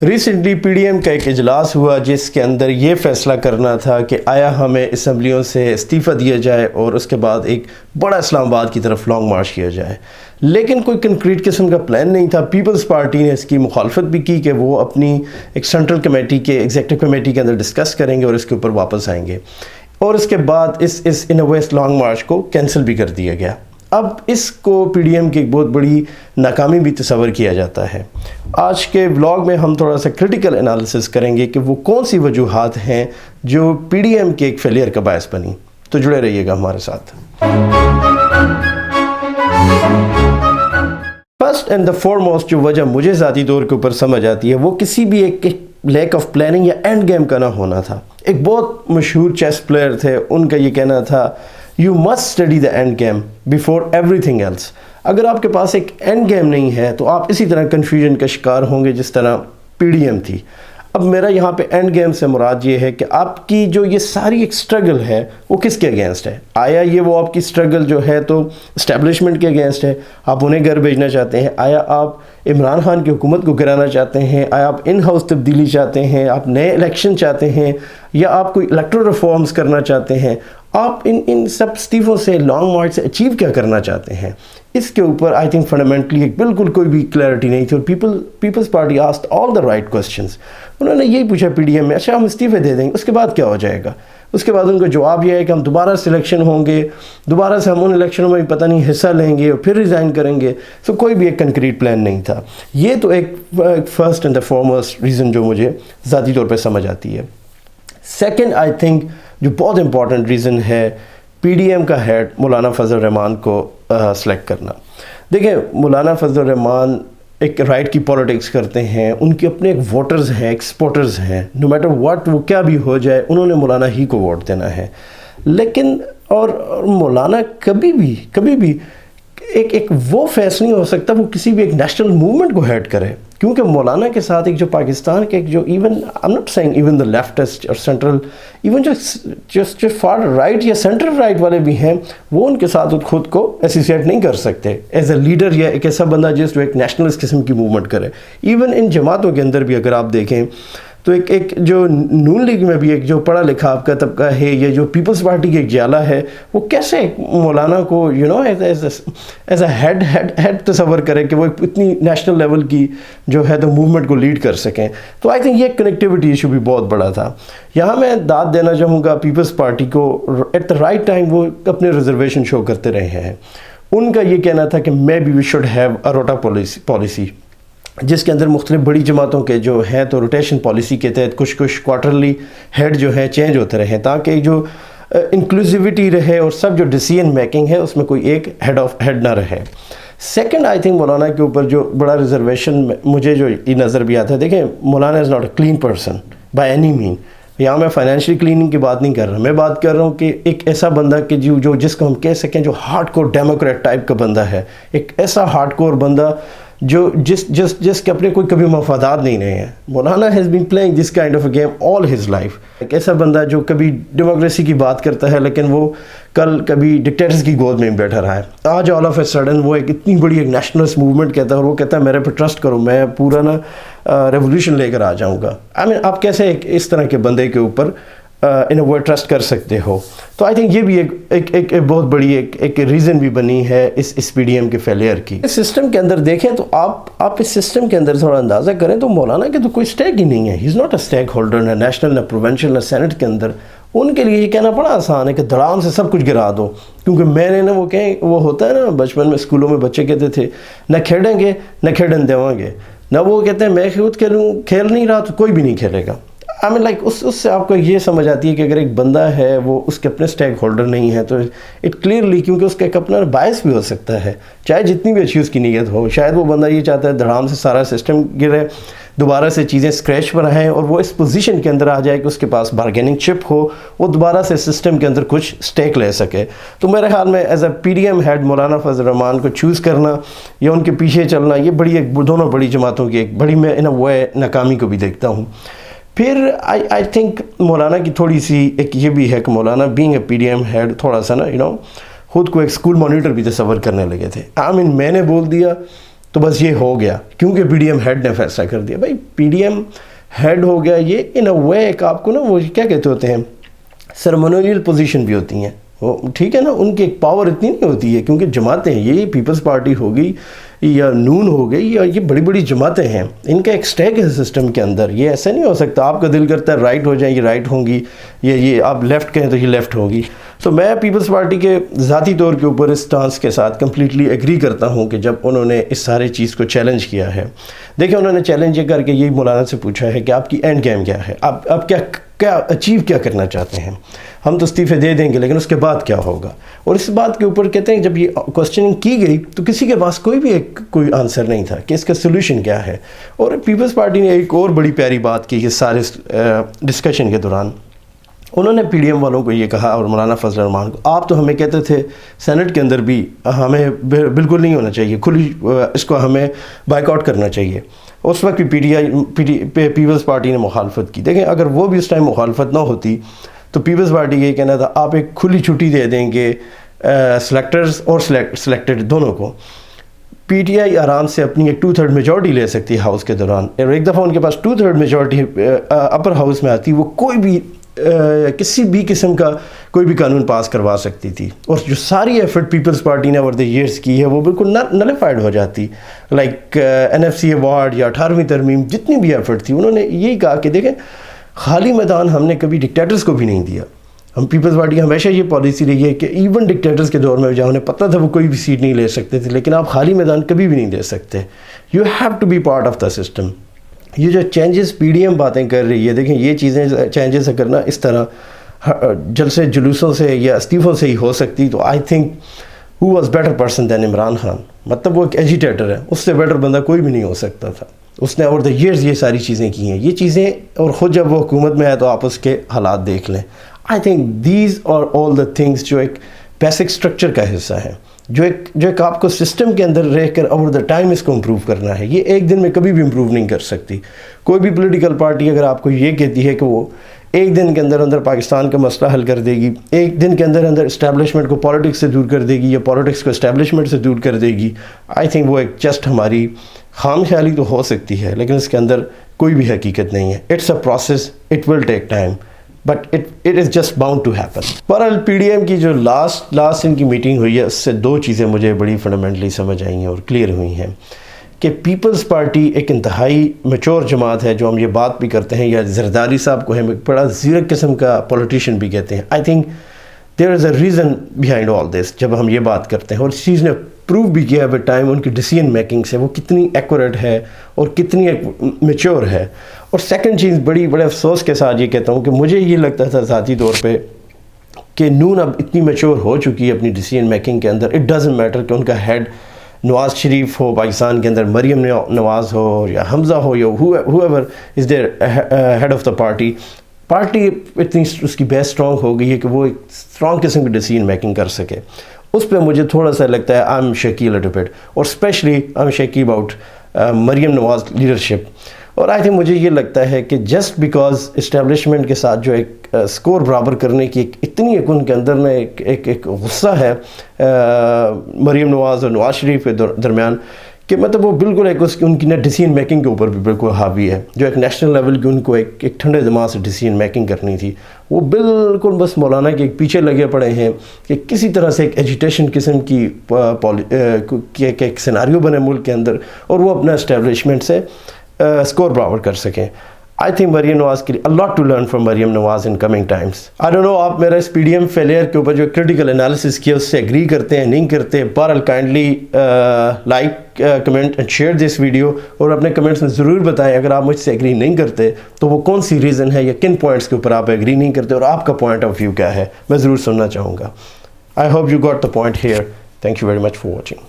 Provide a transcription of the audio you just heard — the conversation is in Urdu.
ریسنٹلی پی ڈی ایم کا ایک اجلاس ہوا جس کے اندر یہ فیصلہ کرنا تھا کہ آیا ہمیں اسمبلیوں سے استعفیٰ دیا جائے اور اس کے بعد ایک بڑا اسلام آباد کی طرف لانگ مارچ کیا جائے، لیکن کوئی کنکریٹ قسم کا پلان نہیں تھا۔ پیپلز پارٹی نے اس کی مخالفت بھی کی کہ وہ اپنی ایک سینٹرل کمیٹی کے ایگزیکٹو کمیٹی کے اندر ڈسکس کریں گے اور اس کے اوپر واپس آئیں گے، اور اس کے بعد اس ویسٹ لانگ مارچ کو کینسل بھی کر دیا گیا۔ اب اس کو پی ڈی ایم کی ایک بہت بڑی ناکامی بھی تصور کیا جاتا ہے۔ آج کے ولاگ میں ہم تھوڑا سا کرٹیکل انالیسس کریں گے کہ وہ کون سی وجوہات ہیں جو پی ڈی ایم کے ایک فیلئر کا باعث بنی، تو جڑے رہیے گا ہمارے ساتھ۔ فرسٹ اینڈ دا فارموسٹ جو وجہ مجھے ذاتی طور کے اوپر سمجھ آتی ہے وہ کسی بھی ایک لیک آف پلاننگ یا اینڈ گیم کا نہ ہونا تھا۔ ایک بہت مشہور چیس پلیئر تھے، ان کا یہ کہنا تھا You must study the end game before everything else۔ اگر آپ کے پاس ایک اینڈ گیم نہیں ہے تو آپ اسی طرح کنفیوژن کا شکار ہوں گے جس طرح پی ڈی ایم تھی۔ اب میرا یہاں پہ اینڈ گیم سے مراد یہ ہے کہ آپ کی جو یہ ساری ایک سٹرگل ہے وہ کس کے اگینسٹ ہے؟ آیا یہ وہ آپ کی سٹرگل جو ہے تو اسٹیبلشمنٹ کے اگینسٹ ہے، آپ انہیں گھر بھیجنا چاہتے ہیں؟ آیا آپ عمران خان کی حکومت کو گرانا چاہتے ہیں؟ آیا آپ ان ہاؤس تبدیلی چاہتے ہیں؟ آپ نئے الیکشن چاہتے ہیں؟ یا آپ کوئی الیکٹرل ریفارمز کرنا چاہتے ہیں؟ آپ ان سب استعفوں سے لانگ مارچ سے اچیو کیا کرنا چاہتے ہیں؟ اس کے اوپر آئی تھنک فنڈامنٹلی ایک بالکل کوئی بھی کلیئرٹی نہیں تھی، اور Peoples Party asked all the right questions. انہوں نے یہی پوچھا پی ڈی ایم میں، اچھا ہم استعفے دے دیں گے، اس کے بعد کیا ہو جائے گا؟ اس کے بعد ان کا جواب یہ ہے کہ ہم دوبارہ سلیکشن ہوں گے، دوبارہ سے ہم ان الیکشنوں میں پتہ نہیں حصہ لیں گے اور پھر ریزائن کریں گے۔ سو کوئی بھی ایک کنکریٹ پلان نہیں تھا۔ یہ تو ایک first and the foremost reason جو مجھے ذاتی طور پہ سمجھ آتی ہے۔ سیکنڈ آئی تھنک جو بہت امپورٹنٹ ریزن ہے پی ڈی ایم کا ہیڈ مولانا فضل الرحمان کو سلیکٹ کرنا۔ دیکھیں مولانا فضل الرحمان ایک رائٹ کی پولیٹکس کرتے ہیں، ان کے اپنے ایک ووٹرز ہیں، ایک سپورٹرز ہیں، نو میٹر واٹ وہ کیا بھی ہو جائے انہوں نے مولانا ہی کو ووٹ دینا ہے۔ لیکن اور مولانا کبھی بھی ایک وہ فیس نہیں ہو سکتا وہ کسی بھی ایک نیشنل موومنٹ کو ہیڈ کرے، کیونکہ مولانا کے ساتھ ایک جو پاکستان کے ایک جو even I'm not saying even the leftist اور سینٹرل، ایون جو فار رائٹ یا سینٹرل رائٹ والے بھی ہیں وہ ان کے ساتھ خود کو ایسوسیٹ نہیں کر سکتے ایز اے لیڈر یا ایک ایسا بندہ جو ایک نیشنلسٹ قسم کی موومنٹ کرے۔ ایون ان جماعتوں کے اندر بھی اگر آپ دیکھیں تو ایک جو نون لیگ میں بھی ایک جو پڑھا لکھا آپ کا طبقہ ہے، یا جو پیپلز پارٹی کی ایک جالا ہے، وہ کیسے مولانا کو ایز اے ہیڈ تصور کرے کہ وہ اتنی نیشنل لیول کی جو ہے تو موومنٹ کو لیڈ کر سکیں۔ تو آئی تھنک یہ کنیکٹیوٹی ایشو بھی بہت بڑا تھا۔ یہاں میں داد دینا چاہوں گا پیپلز پارٹی کو، ایٹ دا رائٹ ٹائم وہ اپنے ریزرویشن شو کرتے رہے ہیں۔ ان کا یہ کہنا تھا کہ maybe we should have a rota policy, جس کے اندر مختلف بڑی جماعتوں کے جو ہیں تو روٹیشن پالیسی کے تحت کچھ کوارٹرلی ہیڈ جو ہیں چینج ہوتے رہیں، تاکہ جو انکلوزیوٹی رہے اور سب جو ڈیسیژن میکنگ ہے اس میں کوئی ایک ہیڈ نہ رہے۔ سیکنڈ آئی تھنک مولانا کے اوپر جو بڑا ریزرویشن مجھے جو یہ نظر بھی آتا ہے، دیکھیں Maulana is not a clean person by any means. یہاں میں فائنینشلی کلیننگ کی بات نہیں کر رہا، میں بات کر رہا ہوں کہ ایک ایسا بندہ کہ جو جس کو ہم کہہ سکیں جو ہارڈ کور ڈیموکریٹ ٹائپ کا بندہ ہے، ایک ایسا ہارڈ کور بندہ جو جس کے اپنے کوئی کبھی مفادات نہیں رہے ہیں۔ مولانا has been playing this kind of a game all his life. ایک ایسا بندہ جو کبھی ڈیموکریسی کی بات کرتا ہے لیکن وہ کل کبھی ڈکٹیٹرز کی گود میں بیٹھا رہا ہے، آج آل آف اے سڈن وہ ایک اتنی بڑی ایک نیشنلسٹ موومنٹ کہتا ہے اور وہ کہتا ہے میرے پہ ٹرسٹ کرو، میں پورا ریولیوشن لے کر آ جاؤں گا۔ آپ کیسے اس طرح کے بندے کے اوپر ان وہ ٹرسٹ کر سکتے ہو؟ تو آئی تھنک یہ بھی ایک بہت بڑی ایک ریزن بھی بنی ہے اس پی ڈی ایم کے فیلئر کی۔ اس سسٹم کے اندر دیکھیں تو آپ اس سسٹم کے اندر تھوڑا اندازہ کریں تو مولانا کے تو کوئی اسٹیک ہی نہیں ہے، he is not a stakeholder, نہ نیشنل نہ پروونشل نہ سینٹ کے اندر۔ ان کے لیے یہ کہنا بڑا آسان ہے کہ دھڑام سے سب کچھ گرا دو، کیونکہ میں نے وہ ہوتا ہے نا بچپن میں اسکولوں میں بچے کہتے تھے نہ کھیلیں گے نہ کھیلن دیواں گے، نہ وہ کہتے ہیں میں خود کھیل نہیں رہا تو کوئی بھی نہیں کھیلے گا۔ اس سے آپ کو یہ سمجھ آتی ہے کہ اگر ایک بندہ ہے وہ اس کے اپنے سٹیک ہولڈر نہیں ہے تو اٹ کلیئرلی، کیونکہ اس کا ایک اپنا باعث بھی ہو سکتا ہے، چاہے جتنی بھی اچھی اس کی نیت ہو، شاید وہ بندہ یہ چاہتا ہے دھڑام سے سارا سسٹم گرے، دوبارہ سے چیزیں اسکریچ پر آئیں اور وہ اس پوزیشن کے اندر آ جائے کہ اس کے پاس بارگیننگ چپ ہو، وہ دوبارہ سے سسٹم کے اندر کچھ سٹیک لے سکے۔ تو میرے خیال میں as a P D M head Maulana Fazl الرحمان کو چوز کرنا یا ان کے پیچھے چلنا، یہ دونوں بڑی جماعتوں کی ایک بڑی میں ان اے وے ناکامی کو بھی دیکھتا ہوں۔ پھر آئی تھنک مولانا کی تھوڑی سی ایک یہ بھی ہے کہ Maulana being a P D M head تھوڑا سا خود کو ایک اسکول مانیٹر بھی تصور کرنے لگے تھے۔ میں نے بول دیا تو بس یہ ہو گیا کیونکہ پی ڈی ایم ہیڈ نے فیصلہ کر دیا. بھائی پی ڈی ایم ہیڈ ہو گیا, یہ ان اے وے ایک آپ کو نا وہ کیا کہتے ہوتے ہیں سرمونیل پوزیشن بھی ہوتی ہیں وہ, ٹھیک ہے نا, ان کی ایک پاور اتنی نہیں ہوتی ہے کیونکہ جماعتیں ہیں, یہ پیپلز پارٹی ہوگی یا نون ہو گئی یا یہ بڑی بڑی جماعتیں ہیں, ان کا ایک سٹیک ہے سسٹم کے اندر. یہ ایسا نہیں ہو سکتا آپ کا دل کرتا ہے رائٹ ہو جائیں یہ رائٹ ہوں گی, یہ آپ لیفٹ کہیں تو یہ لیفٹ ہوگی. تو میں پیپلز پارٹی کے ذاتی طور کے اوپر اس سٹانس کے ساتھ کمپلیٹلی ایگری کرتا ہوں کہ جب انہوں نے اس سارے چیز کو چیلنج کیا ہے. دیکھیں انہوں نے چیلنج یہ کر کے یہی مولانا سے پوچھا ہے کہ آپ کی اینڈ گیم کیا ہے, آپ کیا اچیو کیا کرنا چاہتے ہیں. ہم تو استعفے دے دیں گے لیکن اس کے بعد کیا ہوگا. اور اس بات کے اوپر کہتے ہیں جب یہ کوسچننگ کی گئی تو کسی کے پاس کوئی آنسر نہیں تھا کہ اس کا سلوشن کیا ہے. اور پیپلز پارٹی نے ایک اور بڑی پیاری بات کی اس سارے ڈسکشن کے دوران. انہوں نے پی ڈی ایم والوں کو یہ کہا اور مولانا فضل الرحمان کو, آپ تو ہمیں کہتے تھے سینٹ کے اندر بھی ہمیں بالکل نہیں ہونا چاہیے, کھلی اس کو ہمیں بائک آؤٹ کرنا چاہیے. اس وقت بھی پیپلز پارٹی نے مخالفت کی. دیکھیں اگر وہ بھی اس ٹائم مخالفت نہ ہوتی تو پیپلز پارٹی یہ کہنا تھا آپ ایک کھلی چھٹی دے دیں گے سلیکٹرز اور سلیکٹڈ دونوں کو. پی ٹی آئی آرام سے اپنی ایک 2/3 میجورٹی لے سکتی ہے ہاؤس کے دوران, اور ایک دفعہ ان کے پاس 2/3 میجورٹی اپر ہاؤس میں آتی, وہ کوئی بھی کسی بھی قسم کا کوئی بھی قانون پاس کروا سکتی تھی. اور جو ساری ایفرٹ پیپلز پارٹی نے اوور دی ایئرس کی ہے وہ بالکل نلیفائڈ ہو جاتی. لائک NFC ایوارڈ یا 18ویں ترمیم, جتنی بھی ایفرٹ تھی انہوں نے یہی کہا کہ دیکھیں خالی میدان ہم نے کبھی ڈکٹیٹرز کو بھی نہیں دیا. ہم پیپلز پارٹی کی ہمیشہ یہ پالیسی رہی ہے کہ ایون ڈکٹیٹرز کے دور میں جہاں انہیں پتہ تھا وہ کوئی بھی سیٹ نہیں لے سکتے تھے, لیکن آپ خالی میدان کبھی بھی نہیں دے سکتے. You have to be part of the system. یہ جو چینجز پی ڈی ایم باتیں کر رہی ہے, دیکھیں یہ چیزیں چینجز کرنا اس طرح جلسے جلوسوں سے یا استعفوں سے ہی ہو سکتی. تو I think he was better person than Imran Khan. مطلب وہ ایک ایجیٹیٹر ہے, اس سے بیٹر بندہ کوئی بھی نہیں ہو سکتا تھا. اس نے اوور دا ایئرز یہ ساری چیزیں کی ہیں, یہ چیزیں, اور خود جب وہ حکومت میں آئے تو آپ اس کے حالات دیکھ لیں. I think these are all the things جو ایک بیسک سٹرکچر کا حصہ ہے, جو ایک آپ کو سسٹم کے اندر رہ کر اوور دا ٹائم اس کو امپروو کرنا ہے. یہ ایک دن میں کبھی بھی امپروو نہیں کر سکتی. کوئی بھی پولیٹیکل پارٹی اگر آپ کو یہ کہتی ہے کہ وہ ایک دن کے اندر پاکستان کا مسئلہ حل کر دے گی, ایک دن کے اندر اسٹیبلشمنٹ کو پالیٹکس سے دور کر دے گی یا پالیٹکس کو اسٹیبلشمنٹ سے دور کر دے گی, آئی تھنک وہ ایک جسٹ ہماری خام خیالی تو ہو سکتی ہے لیکن اس کے اندر کوئی بھی حقیقت نہیں ہے. It's a process, it will take time, but it is just bound to happen. بہرحال پی ڈی ایم کی جو لاسٹ ان کی میٹنگ ہوئی ہے اس سے دو چیزیں مجھے بڑی فنڈامنٹلی سمجھ آئی ہیں اور کلیئر ہوئی ہیں کہ پیپلز پارٹی ایک انتہائی میچور جماعت ہے. جو ہم یہ بات بھی کرتے ہیں, یا زرداری صاحب کو ہم ایک بڑا زیرک قسم کا پولیٹیشین بھی کہتے ہیں. I think there is a reason behind all this. جب ہم یہ بات کرتے ہیں, اور اس چیز نے پروو بھی کیا ہے ٹائم ان کی ڈیسیژن میکنگ سے وہ کتنی ایکوریٹ ہے اور کتنی میچور ہے. اور سیکنڈ چیز بڑے افسوس کے ساتھ یہ کہتا ہوں کہ مجھے یہ لگتا تھا ذاتی طور پہ کہ نون اب اتنی میچور ہو چکی ہے اپنی ڈیسیژن میکنگ کے اندر. اٹ ڈزنٹ میٹر کہ ان کا ہیڈ نواز شریف ہو پاکستان کے اندر, مریم نواز ہو یا حمزہ ہو یا whoever is their head of the party اتنی اس کی بیس اسٹرانگ ہو گئی ہے کہ وہ ایک اسٹرانگ قسم کی ڈیسیژن میکنگ کر سکے. اس پہ مجھے تھوڑا سا لگتا ہے I'm shaky little bit, اور especially I'm shaky about Maryam Nawaz leadership. اور آئی تھنک مجھے یہ لگتا ہے کہ جسٹ بیکاز اسٹیبلشمنٹ کے ساتھ جو ایک اسکور برابر کرنے کی اتنی ایک ان کے اندر نا ایک غصہ ہے مریم نواز اور نواز شریف کے درمیان کہ مطلب وہ بالکل ایک ان کی نا ڈیسیژن میکنگ کے اوپر بھی بالکل حاوی ہے. جو ایک نیشنل لیول کی ان کو ایک ٹھنڈے دماغ سے ڈیسیژن میکنگ کرنی تھی, وہ بالکل بس مولانا کے پیچھے لگے پڑے ہیں کہ کسی طرح سے ایک ایجیٹیشن قسم کی ایک سیناریو بنے ملک کے اندر اور وہ اپنا اسٹیبلشمنٹ سے اسکور برابر کر سکیں. آئی تھنک مریم نواز کے لیے a lot to learn from Maryam Nawaz in coming times. I don't know آپ میرا اس پی ڈی ایم فیلئر کے اوپر جو کرٹیکل انالیسس کیا اس سے ایگری کرتے ہیں نہیں کرتے. بہرحال kindly like comment and share this video, اور اپنے کمنٹس میں ضرور بتائیں اگر آپ مجھ سے ایگری نہیں کرتے تو وہ کون سی ریزن ہے یا کن پوائنٹس کے اوپر آپ ایگری نہیں کرتے اور آپ کا پوائنٹ آف ویو کیا ہے, میں ضرور سننا چاہوں گا. I hope you got the point here. Thank you very much for watching.